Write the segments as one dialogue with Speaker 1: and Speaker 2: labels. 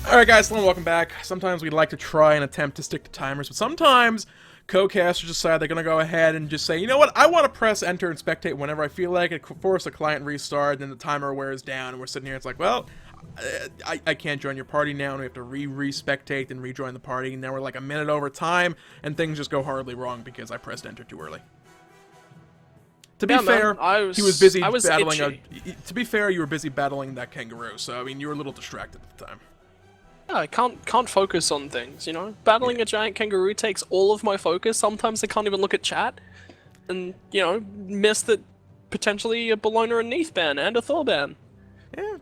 Speaker 1: Alright guys, hello and welcome back. Sometimes we like to try and attempt to stick to timers, but sometimes co-casters decide they're going to go ahead and just say, you know what, I want to press enter and spectate whenever I feel like it, force a client restart, and then the timer wears down, and we're sitting here, it's like, well, I can't join your party now, and we have to re-spectate and rejoin the party, and now we're like a minute over time, and things just go horribly wrong because I pressed enter too early. To be fair, he was busy battling to be fair, you were busy battling that kangaroo, so I mean, you were a little distracted at the time.
Speaker 2: Yeah, I can't focus on things, you know? Battling a giant kangaroo takes all of my focus. Sometimes I can't even look at chat. And, you know, miss that potentially a Bologna and Neath ban and a Thor ban.
Speaker 1: Yeah,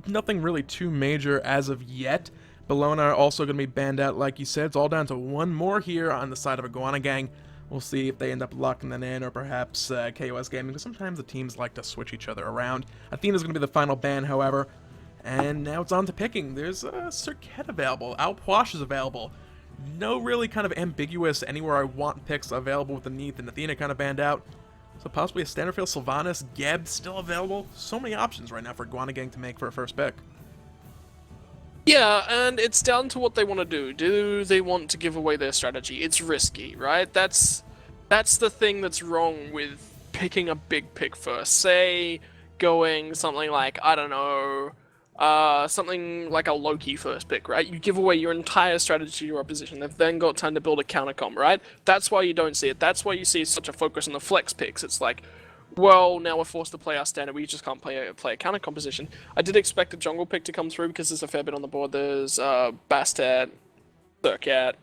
Speaker 1: nothing really too major as of yet. Bologna are also going to be banned out, like you said. It's all down to one more here on the side of Iguanagang. We'll see if they end up locking that in, or perhaps KOS Gaming, because sometimes the teams like to switch each other around. Athena's going to be the final ban, however. And now it's on to picking. There's Serqet available. Alpoish is available. No really kind of ambiguous anywhere I want picks available with the Neath and Athena kind of banned out. So possibly a standard field Sylvanus, Geb still available. So many options right now for Iguanagang to make for a first pick.
Speaker 2: Yeah, and it's down to what they want to do. Do they want to give away their strategy? It's risky, right? That's the thing that's wrong with picking a big pick first. Say, going something like, I don't know, something like a Loki first pick, right? You give away your entire strategy to your opposition. They've then got time to build a counter comp, right? That's why you don't see it. That's why you see such a focus on the flex picks. It's like, well, now we're forced to play our standard. We just can't play a counter composition. I did expect a jungle pick to come through because there's a fair bit on the board. There's Bastet, Serqet,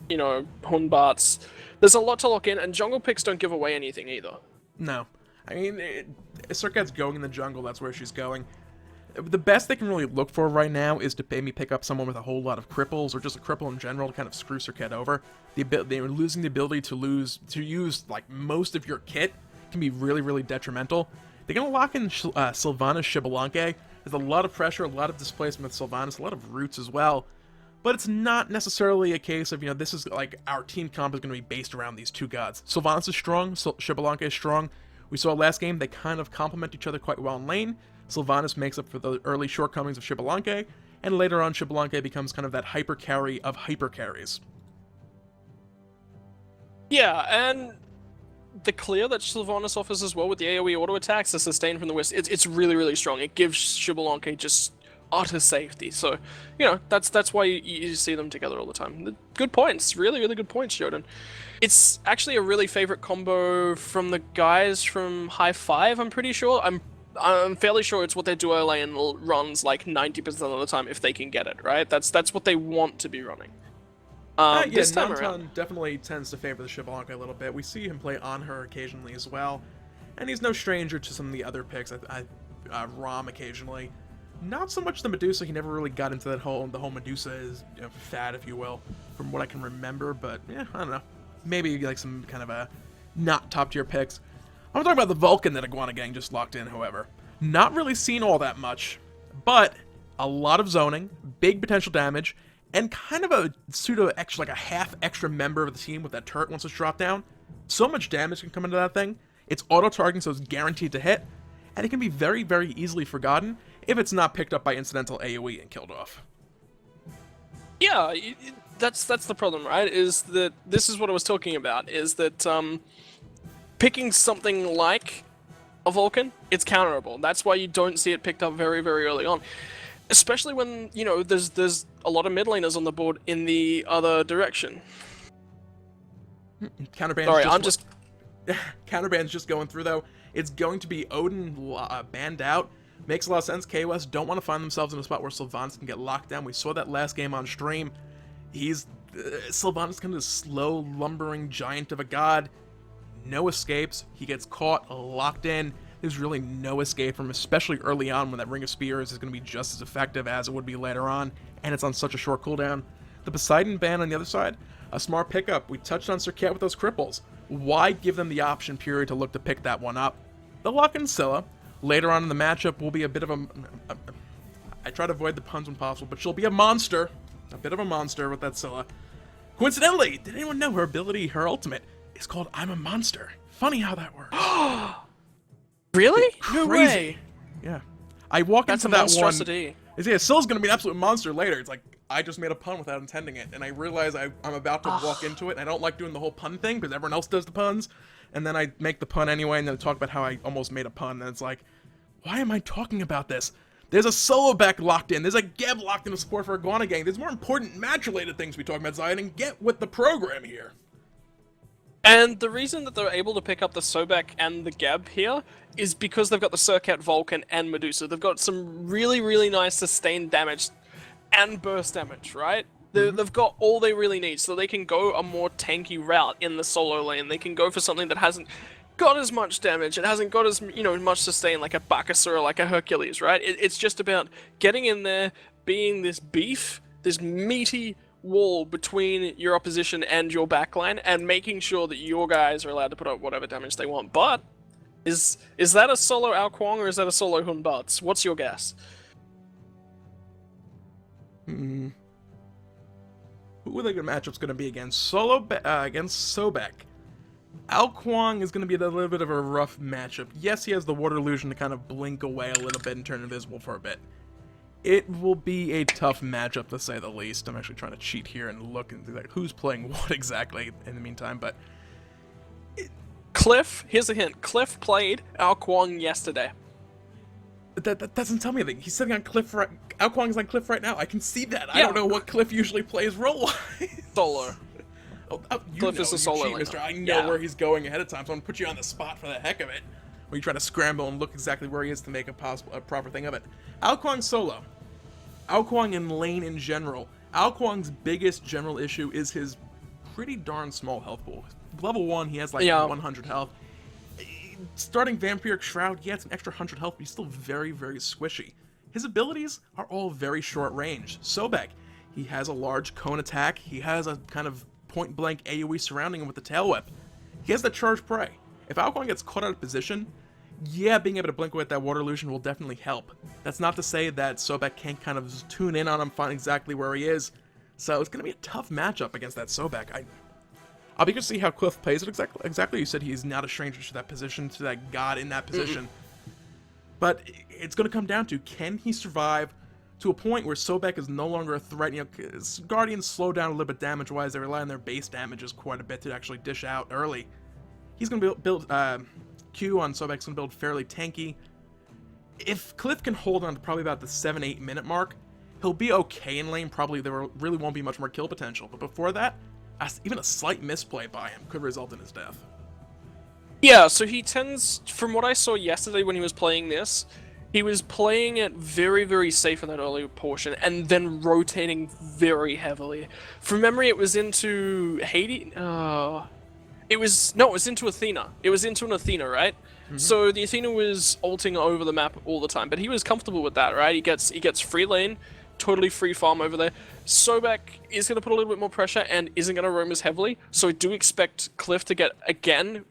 Speaker 2: you know, Batz. There's a lot to lock in, and jungle picks don't give away anything either.
Speaker 1: No. I mean, Serqet's going in the jungle. That's where she's going. The best they can really look for right now is to maybe pick up someone with a whole lot of cripples, or just a cripple in general, to kind of screw Serqet over. They're losing the ability to use like most of your kit can be really, really detrimental. They're gonna lock in Sylvanus Xbalanque. There's a lot of pressure, a lot of displacement with Sylvanus, a lot of roots as well. But it's not necessarily a case of, you know, this is like our team comp is gonna be based around these two gods. Sylvanus is strong, Xbalanque is strong. We saw last game they kind of complement each other quite well in lane. Sylvanus makes up for the early shortcomings of Xbalanque, and later on Xbalanque becomes kind of that hyper carry of hyper carries.
Speaker 2: Yeah, and the clear that Sylvanus offers as well with the AoE auto attacks, the sustain from the west, it's really, really strong. It gives Xbalanque just utter safety. So, you know, that's why you see them together all the time. Good points. Really, really good points, Jordan. It's actually a really favorite combo from the guys from High Five, I'm pretty sure. I'm fairly sure it's what their duo lane runs like 90% of the time if they can get it, right? That's what they want to be running.
Speaker 1: Yeah,
Speaker 2: this time around,
Speaker 1: definitely tends to favor the Xbalanque a little bit. We see him play on her occasionally as well, and he's no stranger to some of the other picks. Rom occasionally, not so much the Medusa. He never really got into the whole Medusa is, you know, fad, if you will, from what I can remember. But yeah, I don't know. Maybe like some kind of a not top tier picks. I'm talking about the Vulcan that Iguanagang just locked in, however. Not really seen all that much, but a lot of zoning, big potential damage, and kind of a pseudo extra, like a half extra member of the team with that turret once it's dropped down. So much damage can come into that thing. It's auto-targeting, so it's guaranteed to hit, and it can be very, very easily forgotten if it's not picked up by incidental AoE and killed off.
Speaker 2: Yeah, that's the problem, right? Is that this is what I was talking about, is that picking something like a Vulcan, it's counterable. That's why you don't see it picked up very, very early on. Especially when, you know, there's a lot of mid laners on the board in the other direction.
Speaker 1: Counterband's Counterband's just going through, though. It's going to be Odin banned out. Makes a lot of sense. KOS don't want to find themselves in a spot where Sylvanus can get locked down. We saw that last game on stream. Sylvanus kind of a slow, lumbering giant of a god. No escapes. He gets caught, locked in. There's really no escape from him, especially early on when that Ring of Spears is going to be just as effective as it would be later on, and it's on such a short cooldown. The Poseidon ban on the other side, a smart pickup. We touched on Serqet with those cripples. Why give them the option period to look to pick that one up? They'll lock in Scylla. Later on in the matchup will be a bit of I try to avoid the puns when possible, but she'll be a monster. A bit of a monster with that Scylla. Coincidentally, did anyone know her ability, her ultimate, is called I'm a Monster? Funny how that works.
Speaker 2: Really?
Speaker 1: Crazy.
Speaker 2: No way.
Speaker 1: Yeah. I walk
Speaker 2: That's
Speaker 1: into
Speaker 2: a
Speaker 1: that one.
Speaker 2: monstrosity.
Speaker 1: Yeah, Scylla's gonna be an absolute monster later. It's like, I just made a pun without intending it, and I realize I'm about to walk into it, and I don't like doing the whole pun thing, because everyone else does the puns, and then I make the pun anyway, and then talk about how I almost made a pun, and it's like, why am I talking about this? There's a Sobek locked in, there's a Geb locked in to support for Iguanagang, there's more important match-related things we talk about, Zion, and get with the program here.
Speaker 2: And the reason that they're able to pick up the Sobek and the Geb here is because they've got the Serqet, Vulcan, and Medusa. They've got some really, really nice sustained damage and burst damage, right? They've got all they really need, so they can go a more tanky route in the solo lane. They can go for something that hasn't got as much damage, it hasn't got as, much sustain like a Bacchus or like a Hercules, right? It's just about getting in there, being this beef, this meaty wall between your opposition and your backline, and making sure that your guys are allowed to put up whatever damage they want. But is that a solo Kuang or is that a solo Hun Batz? What's your guess?
Speaker 1: Who are the good matchups going to be against against Sobek? Kuang is going to be a little bit of a rough matchup. Yes, he has the water illusion to kind of blink away a little bit and turn invisible for a bit. It will be a tough matchup, to say the least. I'm actually trying to cheat here and look and like who's playing what exactly in the meantime, but...
Speaker 2: Cliff, here's a hint. Cliff played Kuang yesterday.
Speaker 1: That doesn't tell me anything. He's sitting on Cliff right... Kuang's on Cliff right now. I can see that.
Speaker 2: Yeah.
Speaker 1: I don't know what Cliff usually plays role-wise.
Speaker 2: Solo. Cliff is a solo laner.
Speaker 1: Mister. I know where he's going ahead of time, so I'm going to put you on the spot for the heck of it. Where you try to scramble and look exactly where he is to make a proper thing of it. Kuang solo. Kuang in lane in general. Kuang's biggest general issue is his pretty darn small health pool. Level 1, he has like 100 health. Starting Vampiric Shroud, yeah, it's an extra 100 health, but he's still very, very squishy. His abilities are all very short range. Sobek, he has a large cone attack, he has a kind of point-blank AoE surrounding him with the tail whip. He has the charge prey. If Kuang gets caught out of position, yeah, being able to blink away at that water illusion will definitely help. That's not to say that Sobek can't kind of just tune in on him, find exactly where he is. So it's going to be a tough matchup against that Sobek. I'll be curious to see how Cliff plays it exactly. You said he's not a stranger to that position, to that god in that position. But it's going to come down to, can he survive to a point where Sobek is no longer a threat? Guardians slow down a little bit damage-wise. They rely on their base damages quite a bit to actually dish out early. He's going to build Q on Sobek's going to build fairly tanky. If Cliff can hold on to probably about the 7-8 minute mark, he'll be okay in lane. Probably there really won't be much more kill potential. But before that, even a slight misplay by him could result in his death.
Speaker 2: Yeah, so he tends, from what I saw yesterday when he was playing this, he was playing it very, very safe in that early portion, and then rotating very heavily. From memory, it was into Hades. It was into Athena. It was into an Athena, right? So the Athena was ulting over the map all the time, but he was comfortable with that, right? He gets free lane, totally free farm over there. Sobek is going to put a little bit more pressure and isn't going to roam as heavily, so I do expect Cliff to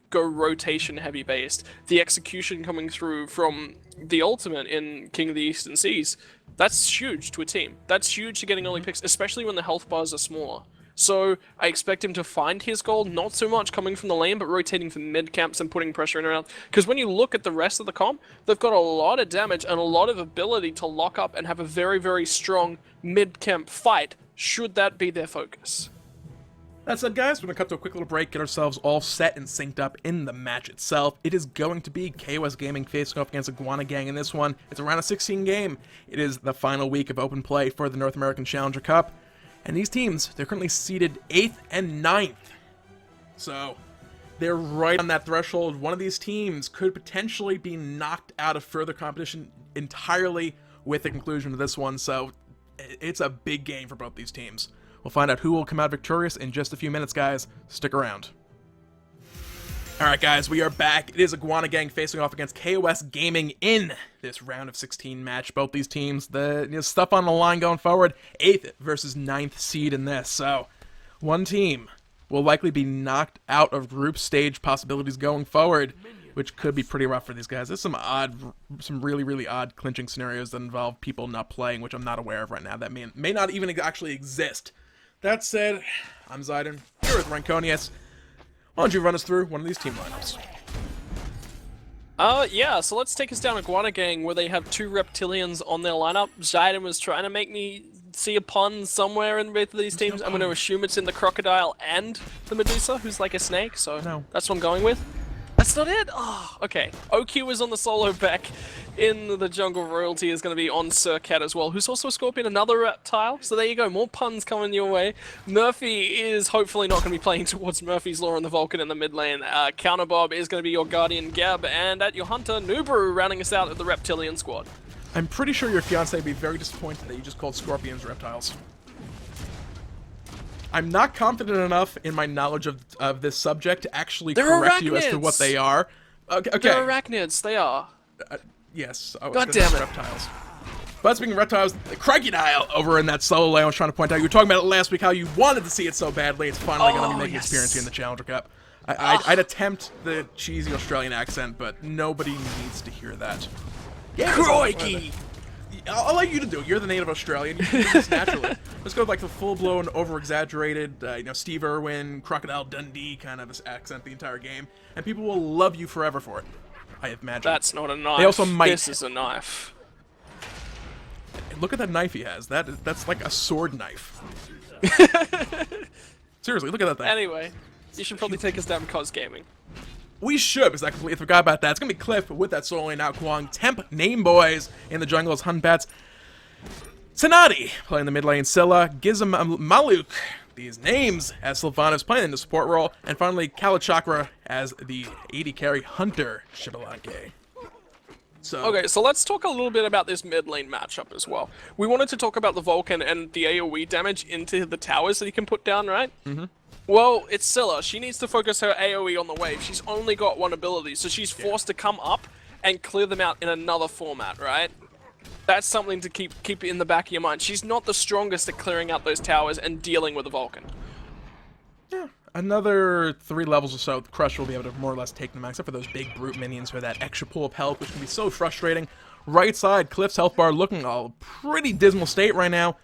Speaker 2: go rotation heavy based. The execution coming through from the ultimate in King of the Eastern Seas, that's huge to a team. That's huge to getting early picks, especially when the health bars are smaller. So I expect him to find his goal, not so much coming from the lane, but rotating from mid camps and putting pressure in around. Because when you look at the rest of the comp, they've got a lot of damage and a lot of ability to lock up and have a very, very strong mid camp fight, should that be their focus.
Speaker 1: That said, guys, we're going to cut to a quick little break, get ourselves all set and synced up in the match itself. It is going to be KOS Gaming facing off against Iguanagang in this one. It's a round of 16 game. It is the final week of open play for the North American Challenger Cup. And these teams, they're currently seeded 8th and 9th. So, they're right on that threshold. One of these teams could potentially be knocked out of further competition entirely with the conclusion of this one. So, it's a big game for both these teams. We'll find out who will come out victorious in just a few minutes, guys. Stick around. Alright guys, we are back. It is Iguanagang facing off against KOS Gaming in this round of 16 match. Both these teams, the stuff on the line going forward, 8th versus 9th seed in this. So, one team will likely be knocked out of group stage possibilities going forward, which could be pretty rough for these guys. There's some really, really odd clinching scenarios that involve people not playing, which I'm not aware of right now. That may not even actually exist. That said, I'm Zidon, here with Ranconius. Why don't you run us through one of these team lineups?
Speaker 2: Yeah, so let's take us down Iguanagang where they have two reptilians on their lineup. Jaden was trying to make me see a pun somewhere in both of these teams. I'm going to assume it's in the crocodile and the Medusa, who's like a snake, so that's what I'm going with. That's not it? Oh, okay. OQ is on the solo back. In the jungle, royalty is going to be on Serqet as well, who's also a scorpion, another reptile. So there you go, more puns coming your way. Murphy is hopefully not going to be playing towards Murphy's Law on the Vulcan in the mid lane. Counterbob is going to be your Guardian Gab, and at your Hunter, Nubru rounding us out at the Reptilian squad.
Speaker 1: I'm pretty sure your fiance would be very disappointed that you just called scorpions reptiles. I'm not confident enough in my knowledge of this subject to actually correct you as to what they are. Okay.
Speaker 2: They're arachnids, they are.
Speaker 1: Yes.
Speaker 2: God damn it.
Speaker 1: Reptiles. But speaking of reptiles, the crocodile over in that solo lane I was trying to point out. You were talking about it last week, how you wanted to see it so badly. It's finally going to be making its appearance here in the Challenger Cup. I'd attempt the cheesy Australian accent, but nobody needs to hear that. Yeah,
Speaker 2: Crikey!
Speaker 1: I'll let you to do it. You're the native Australian. You can do this naturally. Let's go with like the full-blown, over-exaggerated, Steve Irwin, Crocodile Dundee kind of accent the entire game, and people will love you forever for it. I imagine.
Speaker 2: That's not a knife.
Speaker 1: They also might.
Speaker 2: This is a knife.
Speaker 1: Look at that knife he has. That's like a sword knife. Seriously, look at that thing.
Speaker 2: Anyway, you should probably take us down KOS Gaming.
Speaker 1: We should, because I completely forgot about that. It's going to be Cliff with that solo lane out. Kuang, Temp, Name Boys in the jungle as Hun Batz. Tsanadi playing the mid lane. Scylla, Gizem Maluk, these names as Sylvanus playing in the support role. And finally, Kalachakra as the AD carry Hunter Xbalanque.
Speaker 2: Okay, so let's talk a little bit about this mid lane matchup as well. We wanted to talk about the Vulcan and the AoE damage into the towers that you can put down, right? Mm-hmm. Well, it's Scylla. She needs to focus her AoE on the wave. She's only got one ability, so she's forced to come up and clear them out in another format, right? That's something to keep in the back of your mind. She's not the strongest at clearing out those towers and dealing with the Vulcan.
Speaker 1: Yeah, another 3 levels or so, the Crush will be able to more or less take them out, except for those big brute minions for that extra pool of health, which can be so frustrating. Right side, Cliff's health bar looking all pretty dismal state right now.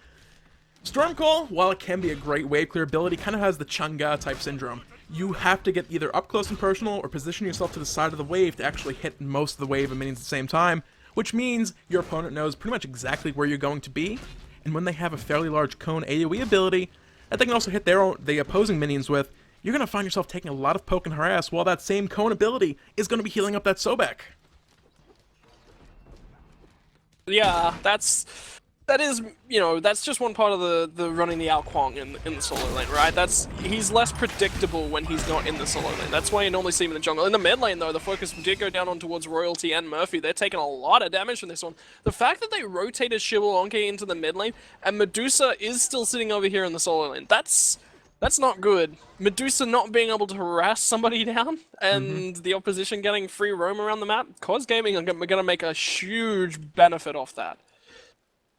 Speaker 1: Stormcall, while it can be a great wave clear ability, kind of has the Chang'e type syndrome. You have to get either up close and personal or position yourself to the side of the wave to actually hit most of the wave of minions at the same time, which means your opponent knows pretty much exactly where you're going to be, and when they have a fairly large cone AoE ability that they can also hit the opposing minions with, you're going to find yourself taking a lot of poke and harass while that same cone ability is going to be healing up that Sobek.
Speaker 2: Yeah, that's just one part of the running the Kuang in the solo lane, right? He's less predictable when he's not in the solo lane. That's why you normally see him in the jungle. In the mid lane, though, the focus did go down on towards Royalty and Murphy. They're taking a lot of damage from this one. The fact that they rotated Xbalanque into the mid lane and Medusa is still sitting over here in the solo lane, that's not good. Medusa not being able to harass somebody down and the opposition getting free roam around the map, KOS Gaming are going to make a huge benefit off that.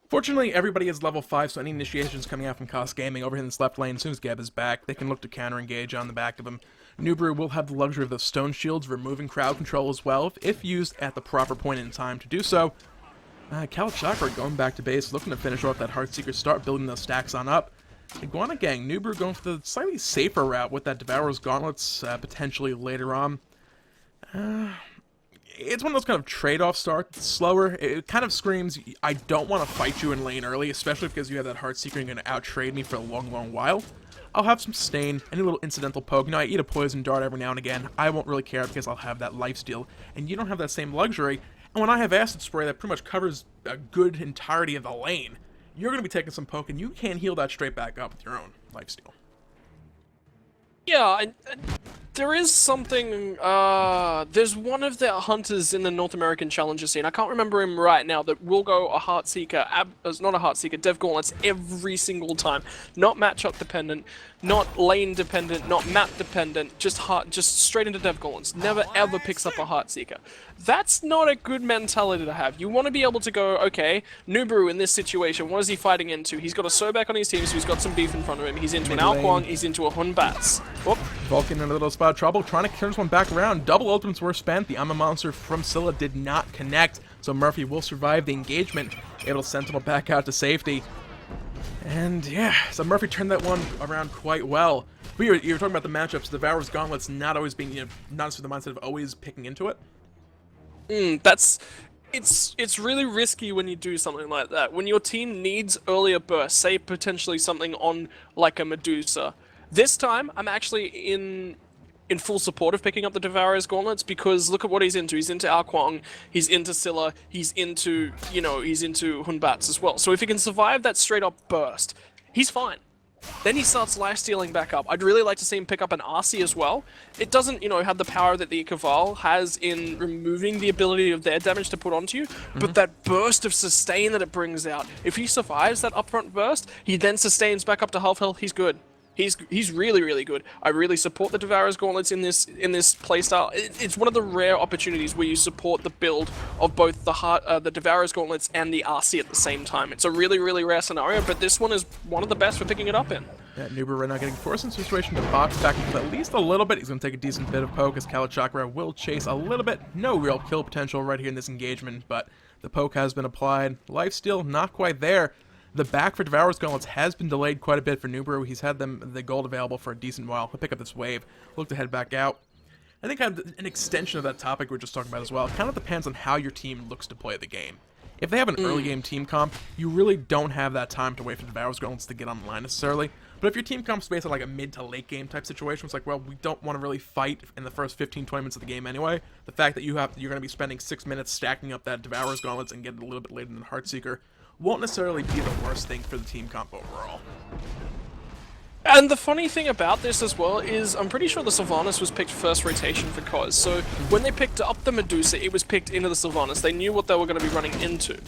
Speaker 1: Fortunately, everybody is level 5, so any initiations coming out from KOS Gaming over here in this left lane, as soon as Geb is back, they can look to counter-engage on the back of him. Nubru will have the luxury of those stone shields, removing crowd control as well, if used at the proper point in time to do so. Kalachakra going back to base, looking to finish off that Heartseeker, start building those stacks on up. Iguanagang, Nubru going for the slightly safer route with that Devourer's Gauntlets, potentially later on. It's one of those kind of trade-off starts. It's slower. It kind of screams, I don't want to fight you in lane early, especially because you have that Heartseeker and you're going to out-trade me for a long, long while. I'll have some sustain, any little incidental poke. You know, I eat a poison dart every now and again. I won't really care because I'll have that lifesteal, and you don't have that same luxury. And when I have Acid Spray that pretty much covers a good entirety of the lane, you're going to be taking some poke, and you can't heal that straight back up with your own lifesteal.
Speaker 2: Yeah, there is something, there's one of the hunters in the North American Challenger scene, I can't remember him right now, that will go a Heartseeker, not a Heartseeker, Dev Gauntlets every single time. Not matchup dependent, not lane dependent, not map dependent, just straight into Dev Gauntlets. Never ever picks up a Heartseeker. That's not a good mentality to have. You want to be able to go, okay, Nubru in this situation, what is he fighting into? He's got a Sobek on his team, so he's got some beef in front of him. He's into an Kuang, he's into a Hun Batz. Whoop.
Speaker 1: Vulcan in a little spot of trouble, trying to turn this one back around. Double ultimates were spent. The Amma Monster from Scylla did not connect, so Murphy will survive the engagement. Able to Sentinel back out to safety. And yeah, so Murphy turned that one around quite well. But you were talking about the matchups. Devourer's Gauntlets not always being, not with the mindset of always picking into it.
Speaker 2: That's it's really risky when you do something like that. When your team needs earlier bursts, say potentially something on like a Medusa. This time, I'm actually in full support of picking up the Devourer's Gauntlets because look at what he's into. He's into our Kuang, he's into Scylla, he's into, he's into Batz as well. So if he can survive that straight up burst, he's fine. Then he starts lifestealing back up. I'd really like to see him pick up an RC as well. It doesn't, have the power that the Ikaval has in removing the ability of their damage to put onto you, but that burst of sustain that it brings out. If he survives that upfront burst, he then sustains back up to half health, he's good. He's really, really good. I really support the Devourer's Gauntlets in this playstyle. It's one of the rare opportunities where you support the build of both the Devourer's Gauntlets and the RC at the same time. It's a really, really rare scenario, but this one is one of the best for picking it up in.
Speaker 1: Yeah, Nuber right now getting forced in a situation to box back into at least a little bit. He's going to take a decent bit of poke as Kalachakra will chase a little bit. No real kill potential right here in this engagement, but the poke has been applied. Lifesteal not quite there. The back for Devourer's Gauntlets has been delayed quite a bit for Nuberu. He's had the gold available for a decent while. He'll pick up this wave. Look to head back out. I think kind of an extension of that topic we were just talking about as well. It kind of depends on how your team looks to play the game. If they have an early game team comp, you really don't have that time to wait for Devourer's Gauntlets to get online necessarily. But if your team comp's based on like a mid to late game type situation, it's like, well, we don't want to really fight in the first 15-20 minutes of the game anyway. The fact that you're going to be spending 6 minutes stacking up that Devourer's Gauntlets and get it a little bit later than Heartseeker won't necessarily be the worst thing for the team comp overall.
Speaker 2: And the funny thing about this as well is I'm pretty sure the Sylvanus was picked first rotation for KOS. So when they picked up the Medusa, it was picked into the Sylvanus. They knew what they were going to be running into.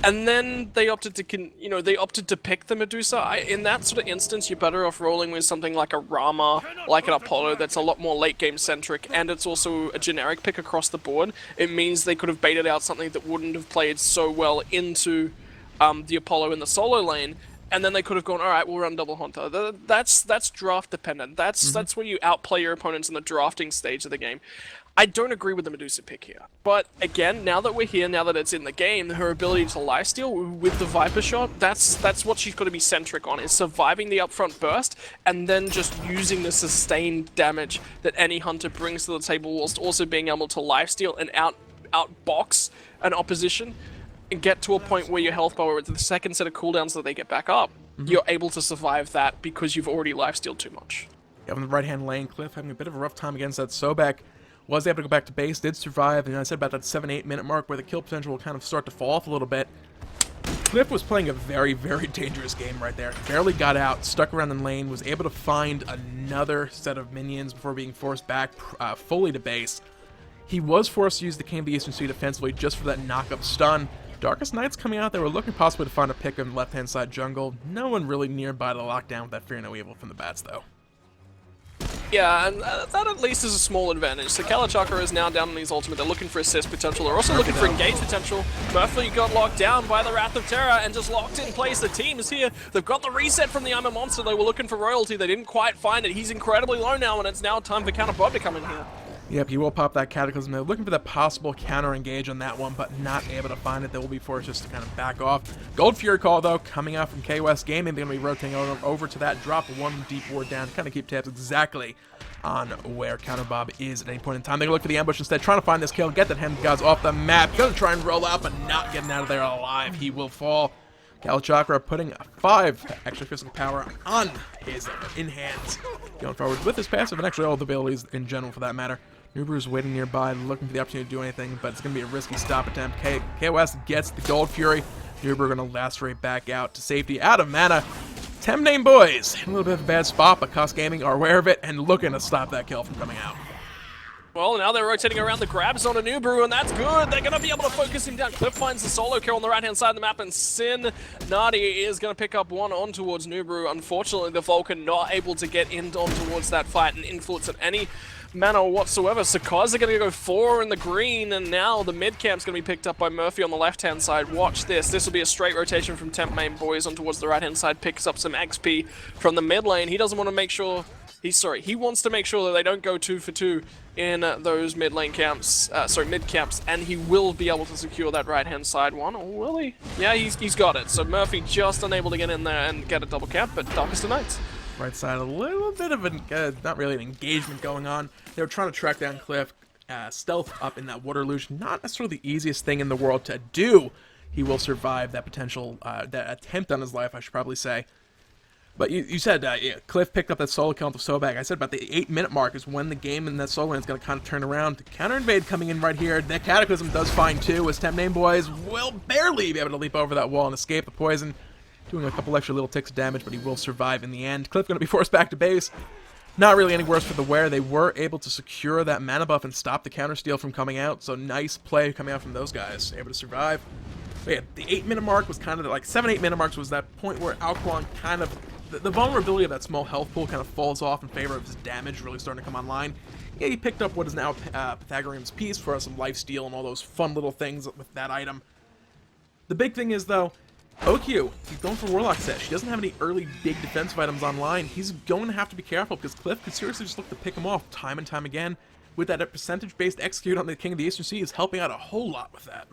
Speaker 2: And then they opted to pick the Medusa. In that sort of instance, you're better off rolling with something like a Rama, like an Apollo that's a lot more late game centric, and it's also a generic pick across the board. It means they could have baited out something that wouldn't have played so well into the Apollo in the solo lane, and then they could have gone, all right, we'll run double Hunter. That's draft dependent. That's where you outplay your opponents in the drafting stage of the game. I don't agree with the Medusa pick here. But again, now that we're here, now that it's in the game, her ability to lifesteal with the Viper Shot, that's what she's got to be centric on, is surviving the upfront burst and then just using the sustained damage that any hunter brings to the table whilst also being able to lifesteal and outbox an opposition and get to a point where your health bar, with the second set of cooldowns that they get back up, you're able to survive that because you've already lifestealed too much.
Speaker 1: Yeah, on the right-hand lane, Cliff having a bit of a rough time against that Sobek. Was able to go back to base, did survive, and I said about that 7-8 minute mark where the kill potential will kind of start to fall off a little bit. Cliff was playing a very, very dangerous game right there. Barely got out, stuck around the lane, was able to find another set of minions before being forced back fully to base. He was forced to use the King of the Eastern Sea defensively just for that knock-up stun. Darkest Knights coming out, they were looking possibly to find a pick on the left-hand side jungle. No one really nearby to lock down with that Fear No Evil from the Batz, though.
Speaker 2: Yeah, and that at least is a small advantage. So Kalachakra is now down on his ultimate. They're looking for assist potential. They're also looking for engage potential. Murphy got locked down by the Wrath of Terror and just locked in place. The team is here. They've got the reset from the I'm a Monster. They were looking for royalty. They didn't quite find it. He's incredibly low now, and it's now time for Counter Bob to come in here.
Speaker 1: Yep, he will pop that Cataclysm. They're looking for that possible counter-engage on that one, but not able to find it. They will be forced just to kind of back off. Gold Fury call, though, coming out from KOS Gaming. They're going to be rotating over to that, drop one deep ward down to kind of keep tabs exactly on where Counter Bob is at any point in time. They're going to look for the ambush instead, trying to find this kill, get that Hand Gods off the map. Going to try and roll out, but not getting out of there alive. He will fall. Kalachakra putting 5 extra physical power on his in hands. Going forward with his passive and actually all the abilities in general for that matter. Nuberu's waiting nearby, looking for the opportunity to do anything, but it's going to be a risky stop attempt. KOS gets the Gold Fury. Nuberu going to lacerate back out to safety, out of mana. Temname boys, in a little bit of a bad spot, but KOS Gaming are aware of it and looking to stop that kill from coming out.
Speaker 2: Well, now they're rotating around the grab zone on Nuberu, and that's good. They're going to be able to focus him down. Cliff finds the solo kill on the right-hand side of the map, and Sin Nadi is going to pick up one on towards Nuberu. Unfortunately, the Vulcan not able to get in on towards that fight and influence at any manner whatsoever. So Kaz are going to go 4 in the green, and now the mid camp's going to be picked up by Murphy on the left-hand side. Watch this. This will be a straight rotation from Temp Main Boys on towards the right-hand side. Picks up some XP from the mid lane. He doesn't want to make sure... He wants to make sure that they don't go 2 for 2 in those mid camps, and he will be able to secure that right-hand side one, or will he? Yeah, he's got it. So Murphy just unable to get in there and get a double cap, but Darkest of Nights.
Speaker 1: Right side, a little bit of an, not really an engagement going on. They were trying to track down Cliff. stealth up in that water luge. Not necessarily the easiest thing in the world to do. He will survive that potential, that attempt on his life, I should probably say. But you said Cliff picked up that solo kill with Sobek. I said about the 8-minute mark is when the game in that solo lane is going to kind of turn around. The counter invade coming in right here. That Cataclysm does fine too, as Temp Name Boys will barely be able to leap over that wall and escape the poison. Doing a couple extra little ticks of damage, but he will survive in the end. Cliff going to be forced back to base. Not really any worse for the wear. They were able to secure that mana buff and stop the counter steal from coming out. So nice play coming out from those guys. Able to survive. But yeah, the 8-minute mark was kind of like 7-8 minute marks was that point where Kuang kind of the vulnerability of that small health pool kind of falls off in favor of his damage really starting to come online. Yeah, he picked up what is now Pythagorean's Piece for some lifesteal and all those fun little things with that item. The big thing is though, OQ, he's going for Warlock Sesh. He doesn't have any early big defensive items online. He's going to have to be careful because Cliff could seriously just look to pick him off time and time again. With that percentage-based execute on the King of the Eastern Sea is helping out a whole lot with that.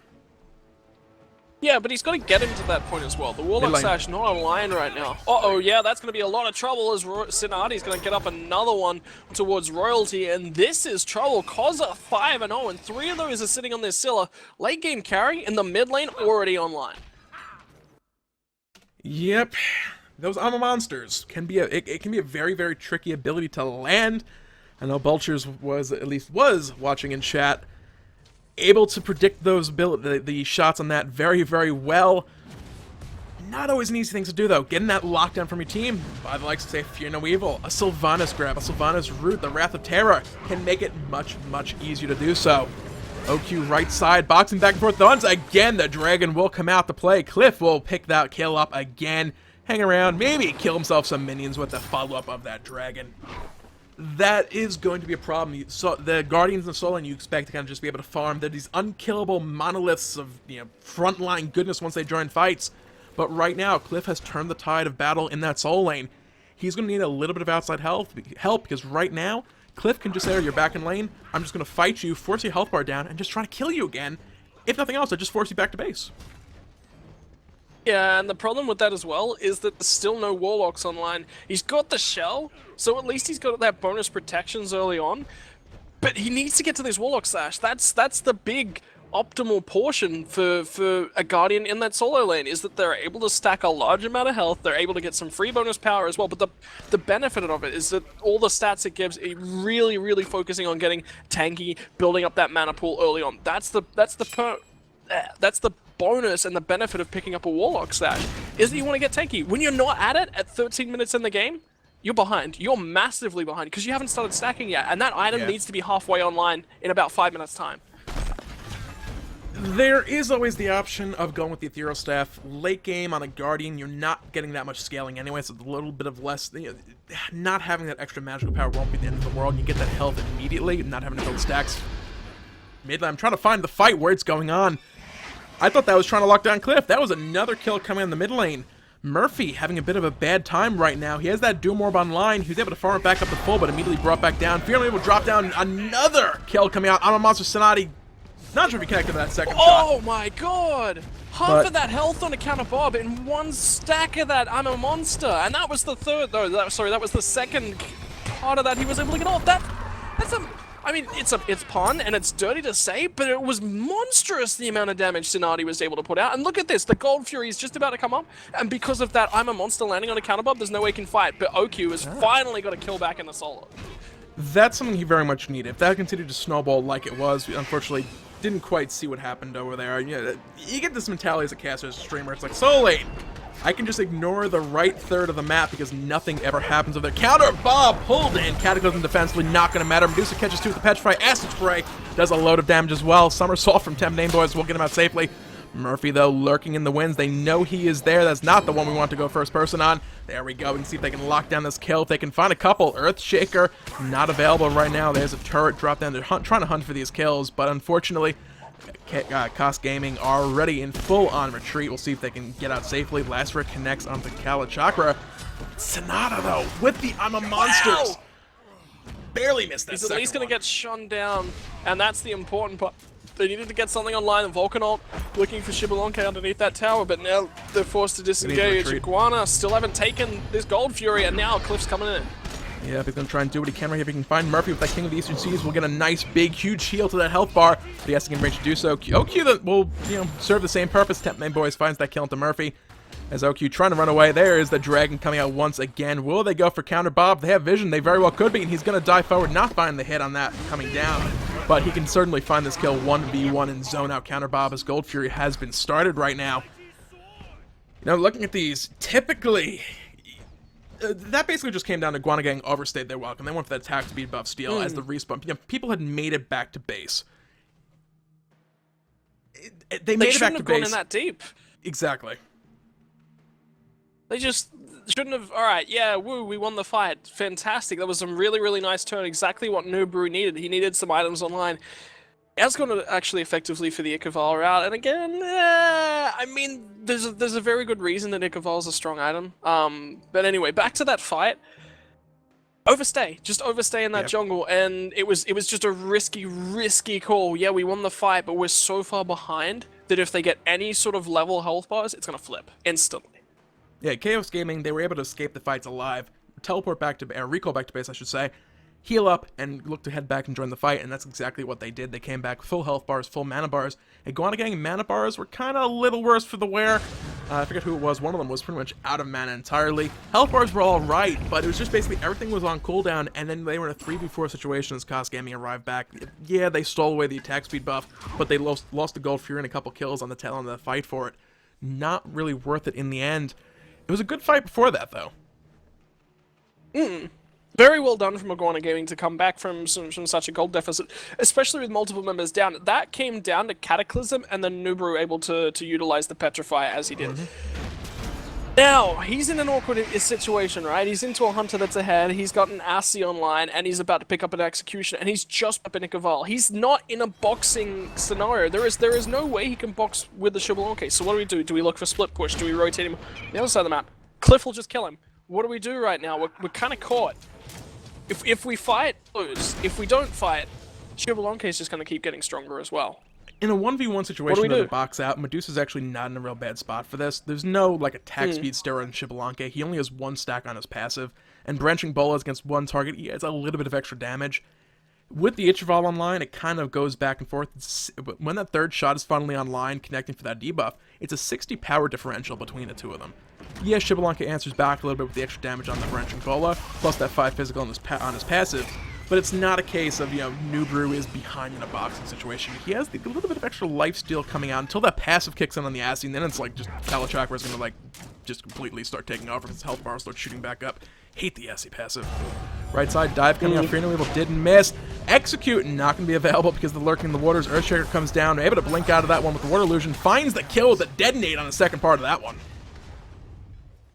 Speaker 2: Yeah, but he's got to get him to that point as well. The Warlock Sash not online right now. Uh-oh, yeah, that's going to be a lot of trouble as Sinati's going to get up another one towards Royalty, and this is trouble. Koza 5-0, and 3 of those are sitting on their Scylla. Late game carry in the mid lane already online.
Speaker 1: Yep, those Ama monsters can be it can be a very, very tricky ability to land. I know Bulchers was watching in chat, able to predict those the shots on that very, very well. Not always an easy thing to do though. Getting that lockdown from your team by the likes of say Fear No Evil, a Sylvanus grab, a Sylvanus root, the Wrath of Terror can make it much, much easier to do so. OQ right side, boxing back and forth. Once again, the dragon will come out to play. Cliff will pick that kill up again. Hang around, maybe kill himself some minions with the follow-up of that dragon. That is going to be a problem. So the Guardians of Soul, and you expect to kind of just be able to farm. They're these unkillable monoliths of frontline goodness once they join fights. But right now, Cliff has turned the tide of battle in that soul lane. He's going to need a little bit of outside help because right now, Cliff can just say, you're back in lane, I'm just going to fight you, force your health bar down, and just try to kill you again. If nothing else, I just force you back to base.
Speaker 2: Yeah, and the problem with that as well is that there's still no Warlocks online. He's got the Shell, so at least he's got that bonus protections early on, but he needs to get to this Warlock Sash. That's the big optimal portion for a Guardian in that solo lane, is that they're able to stack a large amount of health, they're able to get some free bonus power as well, but the benefit of it is that all the stats it gives, it really, really focusing on getting tanky, building up that mana pool early on. That's the bonus and the benefit of picking up a Warlock Sash, is that you want to get tanky. When you're not at it at 13 minutes in the game, you're behind. You're massively behind because you haven't started stacking yet, and that item needs to be halfway online in about 5 minutes time.
Speaker 1: There is always the option of going with the Ethereal Staff. Late game on a Guardian, you're not getting that much scaling anyway, so a little bit of less... not having that extra magical power won't be the end of the world. You get that health immediately, not having to build stacks. Mid lane, I'm trying to find the fight where it's going on. I thought that was trying to lock down Cliff. That was another kill coming in the mid lane. Murphy having a bit of a bad time right now. He has that Doom Orb online. He was able to farm it back up to full, but immediately brought back down. Fear No Evil will drop down. Another kill coming out. I'm a Monster Sinati. Not sure if he connected to that second shot.
Speaker 2: Oh my god! Half of that health on account of Bob in one stack of that I'm a Monster. And that was the third, though. That was the second part of that he was able to get off. That's a... I mean, it's pun, and it's dirty to say, but it was monstrous the amount of damage Sinati was able to put out. And look at this, the Gold Fury is just about to come up, and because of that I'm a Monster landing on a counterbob, there's no way he can fight, but OQ has finally got a kill back in the solo.
Speaker 1: That's something he very much needed. If that continued to snowball like it was, we unfortunately didn't quite see what happened over there. You get this mentality as a caster, as a streamer, it's like, so late! I can just ignore the right third of the map because nothing ever happens over there. Counter Bob pulled in. Cataclysm defensively, not going to matter. Medusa catches two with the Petrify. Acid Spray does a load of damage as well. Somersault from Temp Name Boys will get him out safely. Murphy, though, lurking in the winds. They know he is there. That's not the one we want to go first person on. There we go. We can see if they can lock down this kill. If they can find a couple. Earthshaker, not available right now. There's a turret drop down. They're trying to hunt for these kills, but unfortunately... KOS Gaming already in full-on retreat. We'll see if they can get out safely. Lasra connects onto Kala Chakra. Sonata, though, with the I'm a Monsters. Wow. Barely missed that.
Speaker 2: He's at least going to get shunned down, and that's the important part. They needed to get something online. Vulcan ult looking for Xbalanque underneath that tower, but now they're forced to disengage. Iguana still haven't taken this Gold Fury, and now Cliff's coming in.
Speaker 1: Yeah, he's going to try and do what he can right here. If he can find Murphy with that King of the Eastern Seas, we'll get a nice, big, huge heal to that health bar. But he has to get in range to do so. OQ that will, serve the same purpose. Temp Man Boys finds that kill into Murphy. As OQ trying to run away, there is the Dragon coming out once again. Will they go for counter Bob? They have vision. They very well could be, and he's going to dive forward, not finding the hit on that coming down. But he can certainly find this kill 1v1 and zone out counter Bob as Gold Fury has been started right now. Looking at these, typically, that basically just came down to Iguanagang overstayed their welcome. They went for that attack speed buff steal as the respawn. People had made it back to base. They made it back to base.
Speaker 2: They shouldn't have gone in that deep.
Speaker 1: Exactly.
Speaker 2: They just shouldn't have. Alright, yeah, woo, we won the fight. Fantastic. That was some really, really nice turn. Exactly what Nubru needed. He needed some items online. That's going to actually effectively for the Ikaval route. And again, I mean, there's a very good reason that Ikaval's a strong item. But anyway, back to that fight. Overstay. Just overstay in that jungle. And it was just a risky call. Yeah, we won the fight, but we're so far behind that if they get any sort of level health bars, it's going to flip instantly.
Speaker 1: Yeah, KOS Gaming, they were able to escape the fights alive, recall back to base, I should say, heal up, and look to head back and join the fight, and that's exactly what they did. They came back full health bars, full mana bars. Iguanagang and mana bars were kind of a little worse for the wear. I forget who it was. One of them was pretty much out of mana entirely. Health bars were all right, but it was just basically everything was on cooldown, and then they were in a 3v4 situation as KOS Gaming arrived back. Yeah, they stole away the attack speed buff, but they lost the Gold Fury and a couple kills on the tail end of the fight for it. Not really worth it in the end. It was a good fight before that, though.
Speaker 2: Very well done from Iguana Gaming to come back from such a gold deficit, especially with multiple members down. That came down to Cataclysm and then Nubru able to utilize the Petrify as he did. Now, he's in an awkward situation, right? He's into a Hunter that's ahead, he's got an Assi online, and he's about to pick up an Execution, and he's just up in Ikaval. He's not in a boxing scenario. There is no way he can box with the Xbalanque. So what do? Do we look for split push? Do we rotate him on the other side of the map? Cliff will just kill him. What do we do right now? We're kind of caught. If we fight, lose. If we don't fight, Xbalanque is just going to keep getting stronger as well.
Speaker 1: In a 1v1 situation where they box out, Medusa's actually not in a real bad spot for this. There's no, attack speed steroid in Xbalanque. He only has one stack on his passive. And branching bolas against one target, he has a little bit of extra damage. With the Ichival online, it kind of goes back and forth. When that third shot is finally online, connecting for that debuff, it's a 60 power differential between the two of them. Yes, Xbalanque answers back a little bit with the extra damage on the branching bola, plus that 5 physical on his passive. But it's not a case of, Nubru is behind in a boxing situation. He has a little bit of extra lifesteal coming out until that passive kicks in on the Assi, and then it's just Kalachakra is going to, just completely start taking over. His health bar starts shooting back up. Hate the Assi passive. Right side dive coming out. Freeno Evil didn't miss. Execute not going to be available because the lurking in the waters. Earthshaker comes down, able to blink out of that one with the water illusion. Finds the kill with the detonate on the second part of that one.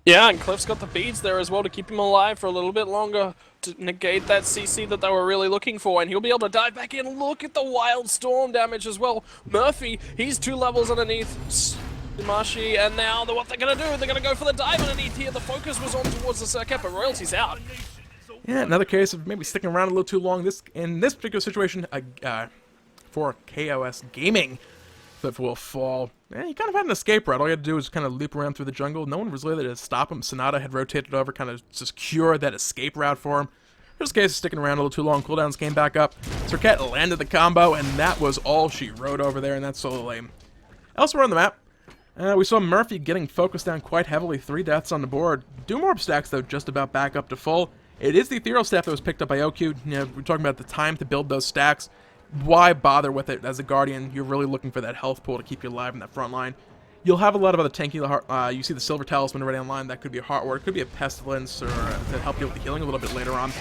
Speaker 2: Yeah, and Cliff's got the beads there as well to keep him alive for a little bit longer to negate that CC that they were really looking for, and he'll be able to dive back in. Look at the wild storm damage as well. Murphy, he's 2 levels underneath Dimashi, and now what they're going to do, they're going to go for the dive underneath here. The focus was on towards the Serqet, but Royalty's out.
Speaker 1: Yeah, another case of maybe sticking around a little too long. In this particular situation, for KOS Gaming, Cliff will fall. He kind of had an escape route. All he had to do was kind of loop around through the jungle. No one was really there to stop him. Sonata had rotated over, kind of secured that escape route for him. Just a case of sticking around a little too long. Cooldowns came back up. Serqet landed the combo, and that was all she wrote over there, and that's so lame. Elsewhere on the map, we saw Murphy getting focused down quite heavily. 3 deaths on the board. Doomorb stacks, though, just about back up to full. It is the Ethereal Staff that was picked up by OQ. We're talking about the time to build those stacks. Why bother with it as a Guardian? You're really looking for that health pool to keep you alive in that front line. You'll have a lot of other tanky, you see the Silver Talisman already online. That could be a Heart Ward, it could be a Pestilence, or to help you with the healing a little bit later on.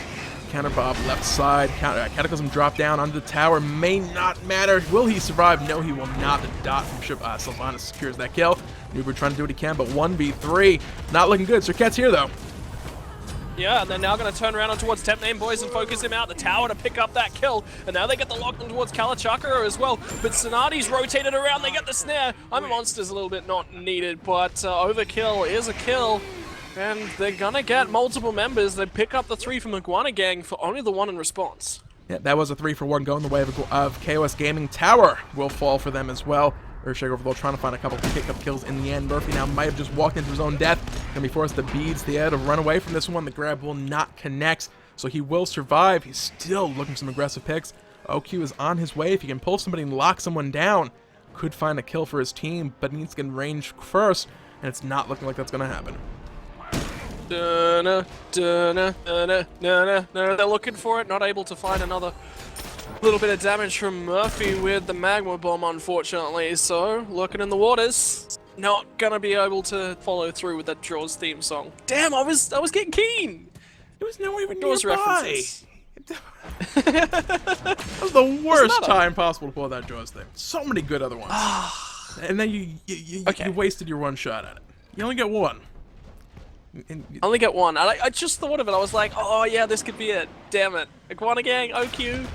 Speaker 1: Counter Bob, left side, Cataclysm drop down onto the tower, may not matter. Will he survive? No, he will not. The dot from Sylvanus secures that kill. Nubru trying to do what he can, but 1v3, not looking good. Serqet's here, though.
Speaker 2: Yeah, and they're now going to turn around towards Temp Name Boys and focus him out the tower to pick up that kill. And now they get the lock on towards Kalachakra as well. But Sonati's rotated around, they get the snare. I'm a Monster's a little bit not needed, but Overkill is a kill. And they're going to get multiple members. They pick up the 3 from Iguanagang for only the 1 in response.
Speaker 1: Yeah, that was a 3-for-1 going the way of KOS Gaming. Tower will fall for them as well. Earthshaker Overlord trying to find a couple pick-up kills in the end. Murphy now might have just walked into his own death. Gonna be forced to beads the air to run away from this one. The grab will not connect. so he will survive. He's still looking for some aggressive picks. OQ is on his way. If he can pull somebody and lock someone down, could find a kill for his team, but needs to get in range first, and it's not looking like that's going to happen.
Speaker 2: They're looking for it, not able to find another little bit of damage from Murphy with the magma bomb, unfortunately. So, looking in the waters, not gonna be able to follow through with that Jaws theme song. Damn, I was getting keen.
Speaker 1: It was nowhere even
Speaker 2: Jaws
Speaker 1: nearby.
Speaker 2: references.
Speaker 1: That was the worst time possible to pull that Jaws thing. So many good other ones. And then you wasted your one shot at it. You only get one.
Speaker 2: Only get one. I just thought of it. I was like, oh yeah, this could be it. Damn it. Iguanagang, OQ.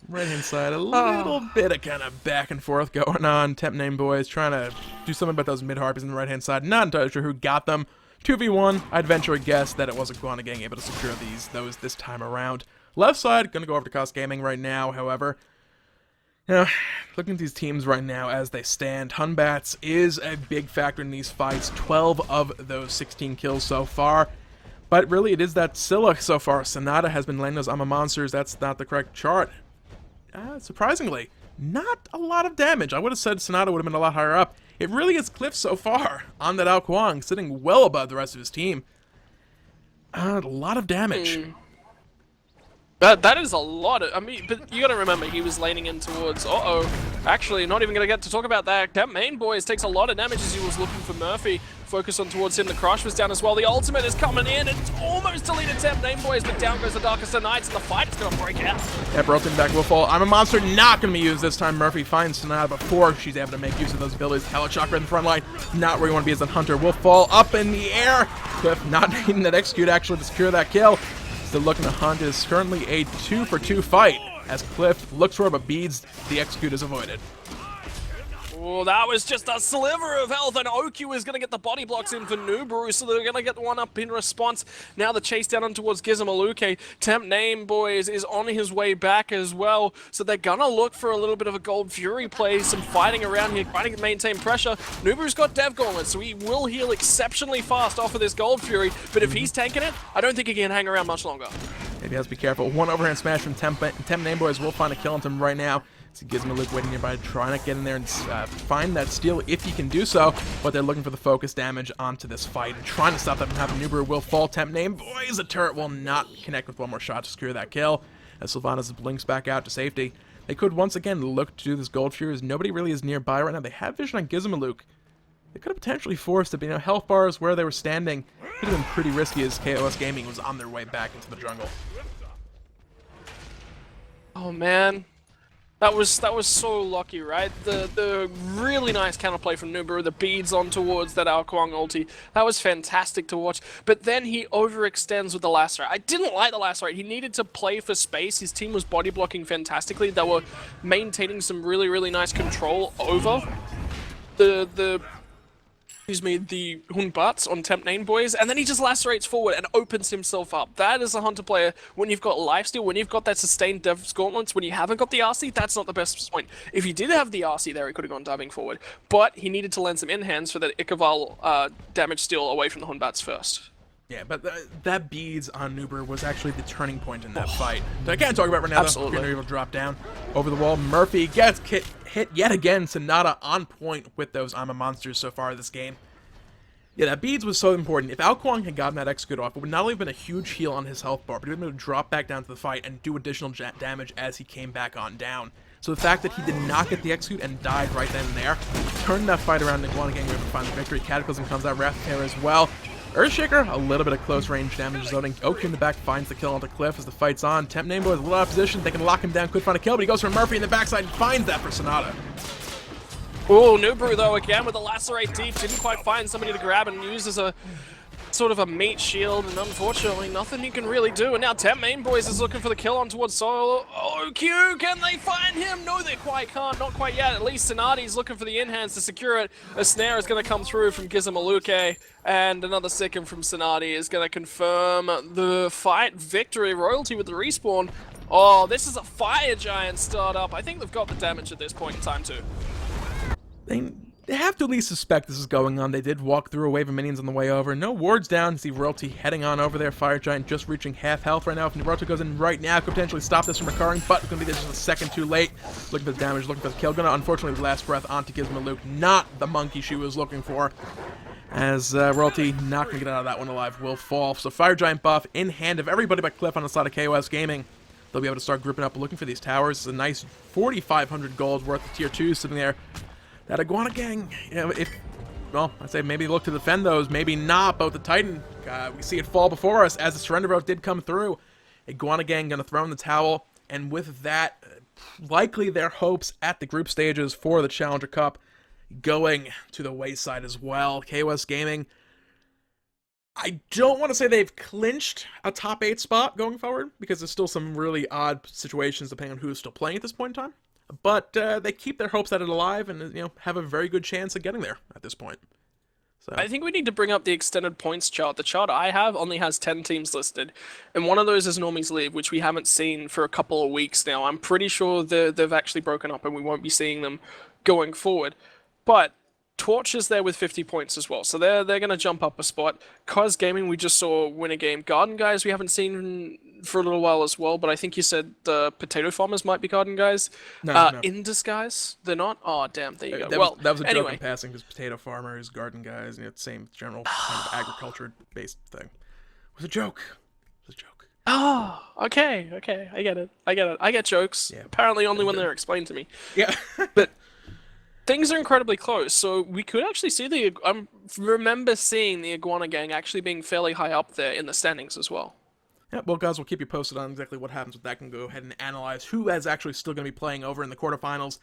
Speaker 1: Right hand side, a little bit of kind of back and forth going on. Temp name boys trying to do something about those mid harpies on the right hand side. Not entirely sure who got them. 2v1, I'd venture a guess that it was Iguanagang able to secure those this time around. Left side, gonna go over to KOS Gaming right now, however. Now, looking at these teams right now as they stand, Batz is a big factor in these fights. 12 of those 16 kills so far. But really, it is that Scylla so far. Sonata has been laying those Ama monsters. That's not the correct chart. Surprisingly, not a lot of damage. I would have said Sonata would have been a lot higher up. It really is Cliff so far on that Kuang, sitting well above the rest of his team. A lot of damage.
Speaker 2: That is a lot of, I mean, but you gotta remember, he was laning in towards, actually, not even gonna get to talk about that. That main boys takes a lot of damage as he was looking for Murphy. Focus on towards him, the crush was down as well. The ultimate is coming in, it's almost deleted Temp name boys, but down goes the Darkest of Nights, and the fight is gonna break out.
Speaker 1: Yeah, broken back will fall. I'm a monster, not gonna be used this time. Murphy finds Sonata before she's able to make use of those abilities. Hellish Chakra in the front line, not where you want to be as a hunter. Will fall up in the air. Cliff not needing that execute actually to secure that kill. Still looking to hunt. Is currently a 2-for-2 fight as Cliff looks for it, but beads the execute is avoided.
Speaker 2: Oh, that was just a sliver of health, and OQ is going to get the body blocks in for Nubaru, so they're going to get one up in response. Now the chase down on towards Xbalanque. Temp name boys is on his way back as well, so they're going to look for a little bit of a Gold Fury play, some fighting around here, trying to maintain pressure. Nubaru's got Dev Gauntlet, so he will heal exceptionally fast off of this Gold Fury, but if he's tanking it, I don't think he can hang around much longer.
Speaker 1: Maybe he has to be careful. One overhand smash from Temp name boys will find a kill on him right now. So Xbalanque waiting nearby, trying to get in there and find that steal if he can do so, but they're looking for the focus damage onto this fight and trying to stop that from happening. Nubaru will fall. Temp name boys, the turret will not connect with one more shot to secure that kill as Sylvanus blinks back out to safety. They could once again look to do this Gold Fury as nobody really is nearby right now. They have vision on Xbalanque. They could have potentially forced it, but health bars where they were standing could have been pretty risky as KOS Gaming was on their way back into the jungle.
Speaker 2: Oh man. That was so lucky, right? The really nice counterplay from Nubaru, the beads on towards that Kuang ulti. That was fantastic to watch. But then he overextends with the lacerate. I didn't like the lacerate. He needed to play for space. His team was body blocking fantastically. They were maintaining some really nice control over the Batz on Temp name boys, and then he just lacerates forward and opens himself up. That is a hunter player when you've got lifesteal, when you've got that sustained Dev's Gauntlets, when you haven't got the RC, that's not the best point. If he did have the RC there, he could have gone diving forward, but he needed to land some in-hands for that Ikaval damage steal away from the Batz first.
Speaker 1: Yeah, but that beads on Nubaru was actually the turning point in that fight. So I can't talk about right now. Absolutely. Greener will drop down over the wall. Murphy gets hit yet again. Sonata on point with those Ama monsters so far this game. Yeah, that beads was so important. If Kuang had gotten that execute off, it would not only have been a huge heal on his health bar, but he would have been able to drop back down to the fight and do additional damage as he came back on down. So the fact that he did not get the execute and died right then and there turned that fight around. Iguanagang able to find the victory. Cataclysm comes out, Wrath Terror as well. Earthshaker, a little bit of close range damage zoning. OQ in the back finds the kill onto Cliff as the fight's on. Temp name boy is a little out of position. They can lock him down, could find a kill, but he goes for Murphy in the backside and finds that for Sonata.
Speaker 2: Oh, Nubaru though, again with the lacerate deep, didn't quite find somebody to grab and use as a sort of a meat shield, and unfortunately nothing he can really do. And now Temp main boys is looking for the kill on towards Solo. OQ, can they find him? No, they quite can't, not quite yet. At least Sonati's looking for the in-hands to secure it. A snare is going to come through from Xbalanque, and another second from Sonati is going to confirm the fight victory. Royalty with the respawn. Oh, this is a fire giant startup. I think they've got the damage at this point in time too.
Speaker 1: They They have to at least suspect this is going on. They did walk through a wave of minions on the way over. No wards down. See Royalty heading on over there. Fire Giant just reaching half health right now. If Royalty goes in right now, could potentially stop this from occurring, but it's going to be just a second too late. Looking for the damage, looking for the kill. Gonna, unfortunately, last breath onto Gizmaluke. Not the monkey she was looking for. As Royalty not going to get out of that one alive, will fall. So Fire Giant buff in hand of everybody but Cliff on the side of KOS Gaming. They'll be able to start grouping up looking for these towers. It's a nice 4,500 gold worth of tier 2 sitting there. That Iguanagang, you know, well, I'd say maybe look to defend those, maybe not, but with the Titan, we see it fall before us as the surrender vote did come through. Iguanagang gonna throw in the towel, and with that, likely their hopes at the group stages for the Challenger Cup going to the wayside as well. KOS Gaming, I don't want to say they've clinched a top 8 spot going forward, because there's still some really odd situations depending on who's still playing at this point in time. But they keep their hopes at it alive and, you know, have a very good chance of getting there at this point. So
Speaker 2: I think we need to bring up the extended points chart. The chart I have only has 10 teams listed, and one of those is Normie's League, which we haven't seen for a couple of weeks now. I'm pretty sure they've actually broken up and we won't be seeing them going forward. But Torch is there with 50 points as well, so they're going to jump up a spot. KOS Gaming, we just saw win a game. Garden Guys, we haven't seen for a little while as well, but I think you said the Potato Farmers might be Garden Guys.
Speaker 1: No.
Speaker 2: In Disguise, they're not? Oh, damn, there you go.
Speaker 1: That was a
Speaker 2: anyway.
Speaker 1: joke in passing, because Potato Farmers, Garden Guys, you know, same general kind of agriculture-based thing. It was a joke. It was a joke.
Speaker 2: Oh, okay, I get it. I get jokes.
Speaker 1: Yeah.
Speaker 2: Apparently only when they're explained to me.
Speaker 1: Yeah.
Speaker 2: But things are incredibly close, so we could actually see I remember seeing the Iguanagang actually being fairly high up there in the standings as well.
Speaker 1: Yeah, well, guys, we'll keep you posted on exactly what happens with that. Can go ahead and analyze who is actually still going to be playing over in the quarterfinals.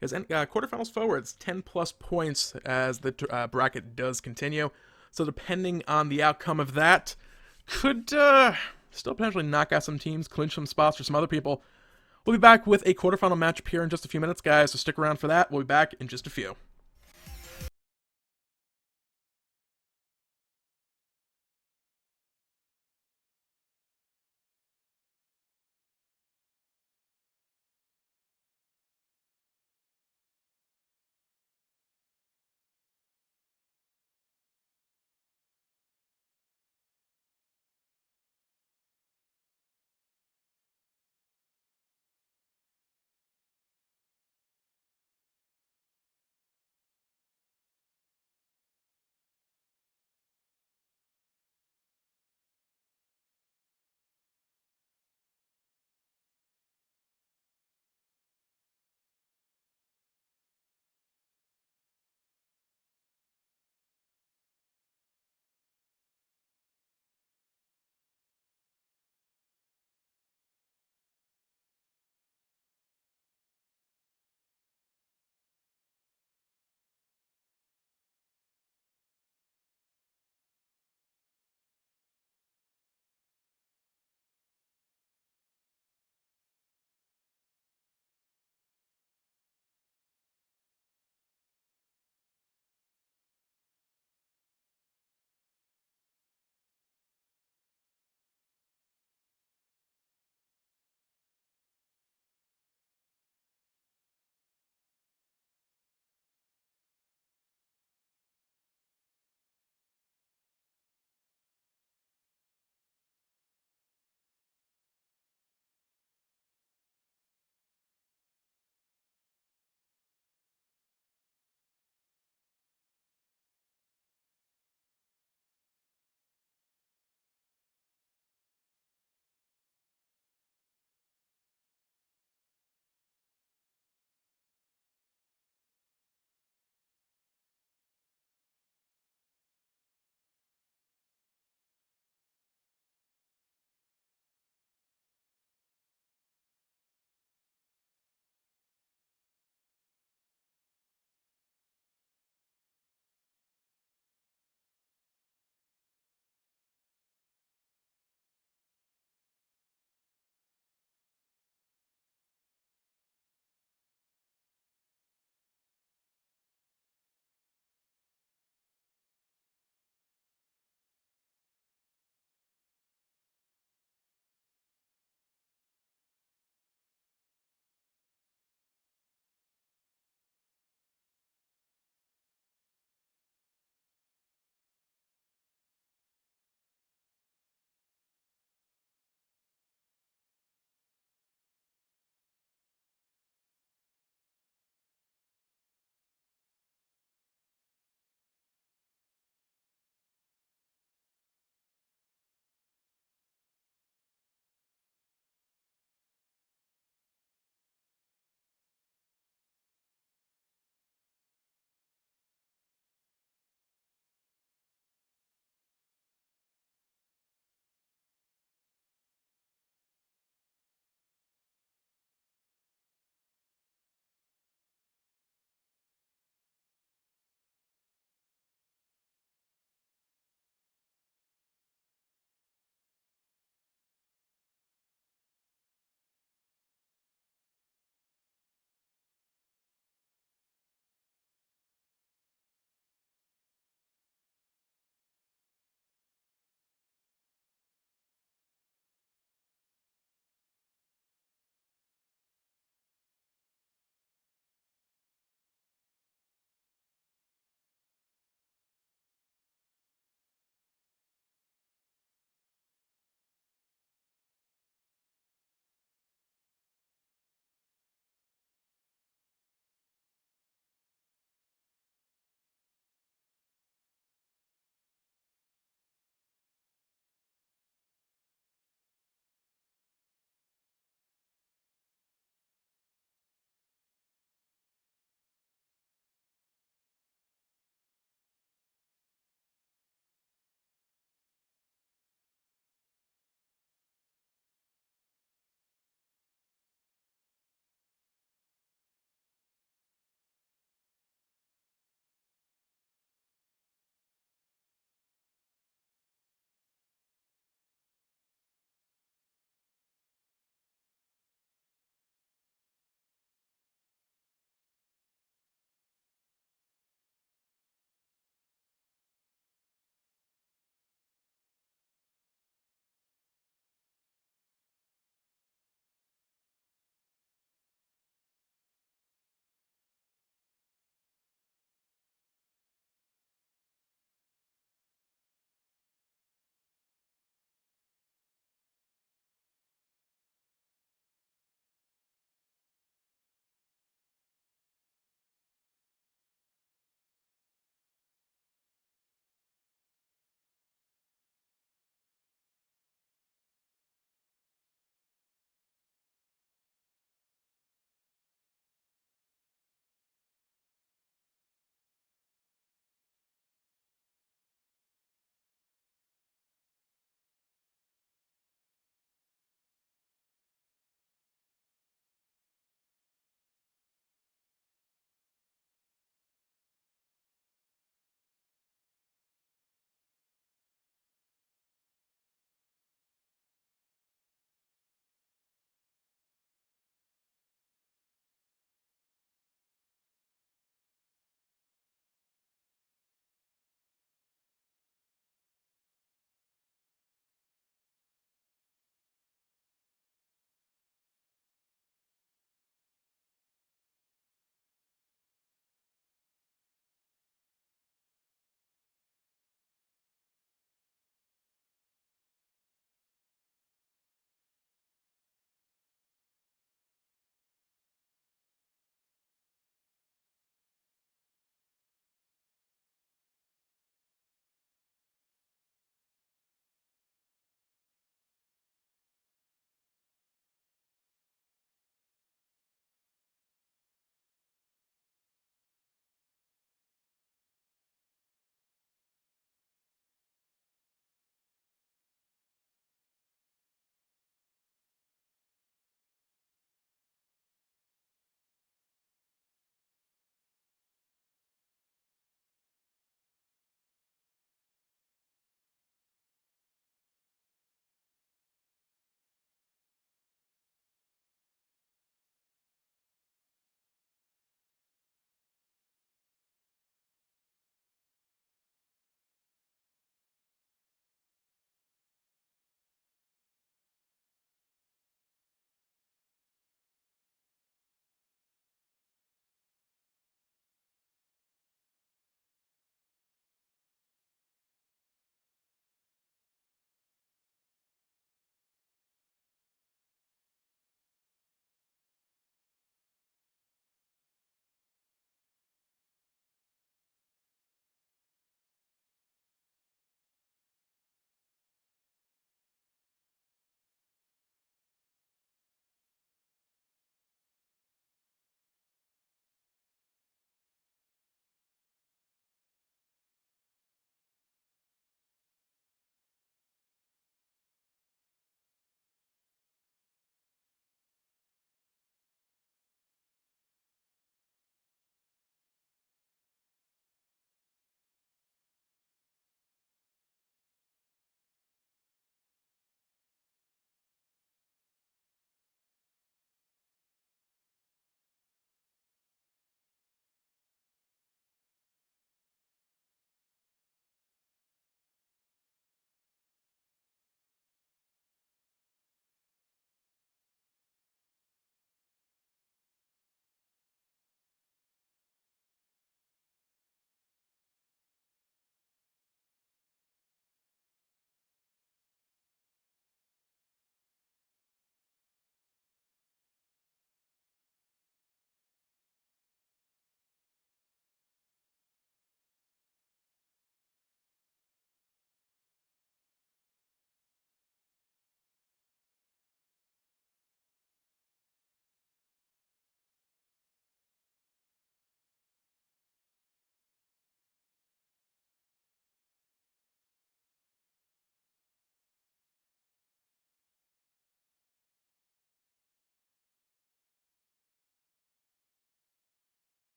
Speaker 1: Because quarterfinals forwards, 10+ points as the bracket does continue. So depending on the outcome of that, could still potentially knock out some teams, clinch some spots for some other people. We'll be back with a quarterfinal matchup here in just a few minutes, guys, so stick around for that. We'll be back in just a few.